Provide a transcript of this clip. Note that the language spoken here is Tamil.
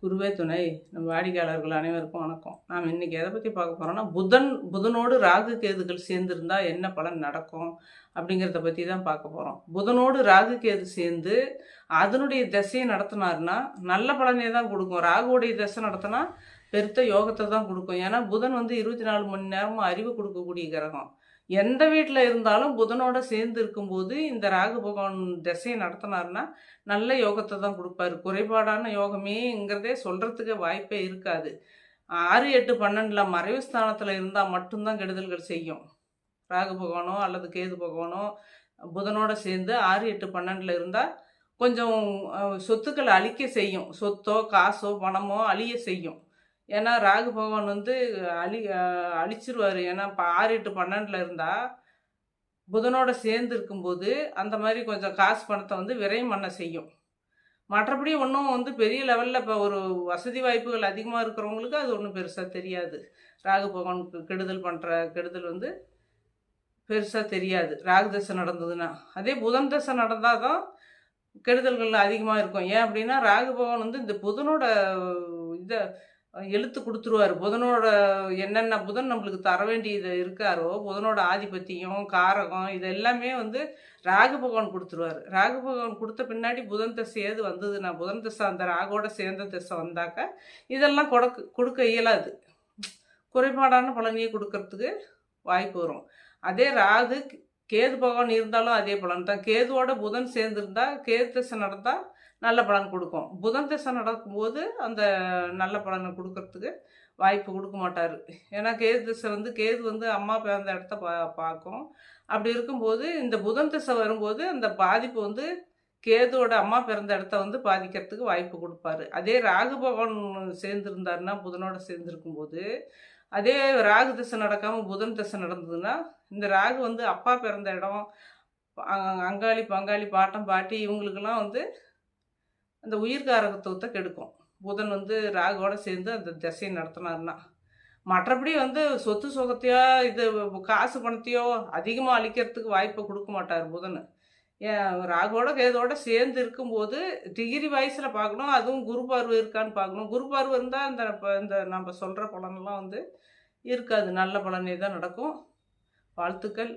குருவே துணை. நம்ம வாடிக்கையாளர்கள் அனைவருக்கும் வணக்கம். நாம் இன்னைக்கு எதை பத்தி பார்க்க போறோம்னா, புதனோடு ராகு கேதுக்கள் சேர்ந்திருந்தா என்ன பலன் நடக்கும்? அப்படிங்கிறத பத்தி தான் பார்க்க போறோம். புதனோடு ராகு கேது சேர்ந்து அதனுடைய திசையை நடத்தினாருன்னா நல்ல பலனே தான் கொடுக்கும். ராகுவுடைய திசை நடத்தினா பெருத்த யோகத்தை தான் கொடுக்கும். ஏன்னா புதன் வந்து 24 மணி நேரமும் அறிவு கொடுக்கக்கூடிய கிரகம். எந்த வீட்டில் இருந்தாலும் புதனோட சேர்ந்து இருக்கும்போது இந்த ராகு பகவான் திசையை நடத்தினாருன்னா நல்ல யோகத்தை தான் கொடுப்பாரு. குறைபாடான யோகமேங்கிறதே சொல்கிறதுக்கு வாய்ப்பே இருக்காது. 6, 8, 12 மறைவு ஸ்தானத்தில் இருந்தால் மட்டும்தான் கெடுதல்கள் செய்யும். ராகு பகவானோ அல்லது கேது பகவானோ புதனோட சேர்ந்து 6, 8, 12 இருந்தால் கொஞ்சம் சொத்துக்களை அழிக்க செய்யும். சொத்தோ காசோ பணமோ அழிய செய்யும். ஏன்னா ராகு பகவான் வந்து அழிச்சிருவார். ஏன்னா இப்போ 6, 8, 12 இருந்தால் புதனோட சேர்ந்து இருக்கும்போது அந்த மாதிரி கொஞ்சம் காசு பணத்தை வந்து விரயம் பண்ண செய்யும். மற்றபடி ஒன்றும் வந்து பெரிய லெவலில் இப்போ ஒரு வசதி வாய்ப்புகள் அதிகமாக இருக்கிறவங்களுக்கு அது ஒன்றும் பெருசாக தெரியாது. ராகு பகவானுக்கு கெடுதல் வந்து பெருசாக தெரியாது ராகு தசை நடந்ததுன்னா. அதே புதன் தசை நடந்தால் தான் கெடுதல்கள் அதிகமாக இருக்கும். ஏன் அப்படின்னா ராகு பகவான் வந்து இந்த புதனோட இதை எழுத்து கொடுத்துருவார். புதனோட என்னென்ன புதன் நம்மளுக்கு தர வேண்டியது இருக்காரோ புதனோட ஆதிபத்தியம் காரகம் இது எல்லாமே வந்து ராகு பகவான் கொடுத்துருவார். ராகு பகவான் கொடுத்த பின்னாடி புதன் தசை ஏது வந்ததுன்னா புதன் தசை அந்த ராகோட சேர்ந்த தசை வந்தாக்க இதெல்லாம் கொடுக்க இயலாது. குறைபாடான பலனையே கொடுக்கறதுக்கு வாய்ப்பு வரும். அதே ராகு கேது பகவான் இருந்தாலும் அதே பலன் தான். கேதுவோட புதன் சேர்ந்துருந்தா கேது தசை நடந்தால் நல்ல பலன் கொடுக்கும். புதன் தசை நடக்கும்போது அந்த நல்ல பலனை கொடுக்கறதுக்கு வாய்ப்பு கொடுக்க மாட்டார். ஏன்னா கேது திசை வந்து கேது வந்து அம்மா பிறந்த இடத்த பார்க்கும். அப்படி இருக்கும்போது இந்த புதன் திசை வரும்போது அந்த பாதிப்பு வந்து கேதுவோட அம்மா பிறந்த இடத்த வந்து பாதிக்கிறதுக்கு வாய்ப்பு கொடுப்பாரு. அதே ராகு பகவான் சேர்ந்துருந்தாருன்னா புதனோட சேர்ந்துருக்கும்போது அதே ராகு திசை நடக்காமல் புதன் திசை நடந்ததுன்னா இந்த ராகு வந்து அப்பா பிறந்த இடம் அங்காளி பங்காளி பாட்டம் பாட்டி இவங்களுக்கெல்லாம் வந்து அந்த உயிர்காரகத்துவத்தை கெடுக்கும். புதன் வந்து ராகுவோட சேர்ந்து அந்த திசையை நடத்தினார்னா. மற்றபடி வந்து சொத்து சுகத்தையோ இது காசு பணத்தையோ அதிகமாக அழிக்கிறதுக்கு வாய்ப்பை கொடுக்க மாட்டார் புதன். ஏன் ராகுவோட கேதோட சேர்ந்து இருக்கும்போது டிகிரி வயசில் பார்க்கணும். அதுவும் குரு பார்வை இருக்கான்னு பார்க்கணும். குரு பார்வை இருந்தால் இந்த நம்ம சொல்கிற பலனெல்லாம் வந்து இருக்காது. நல்ல பலனே தான் நடக்கும். வாழ்த்துக்கள்.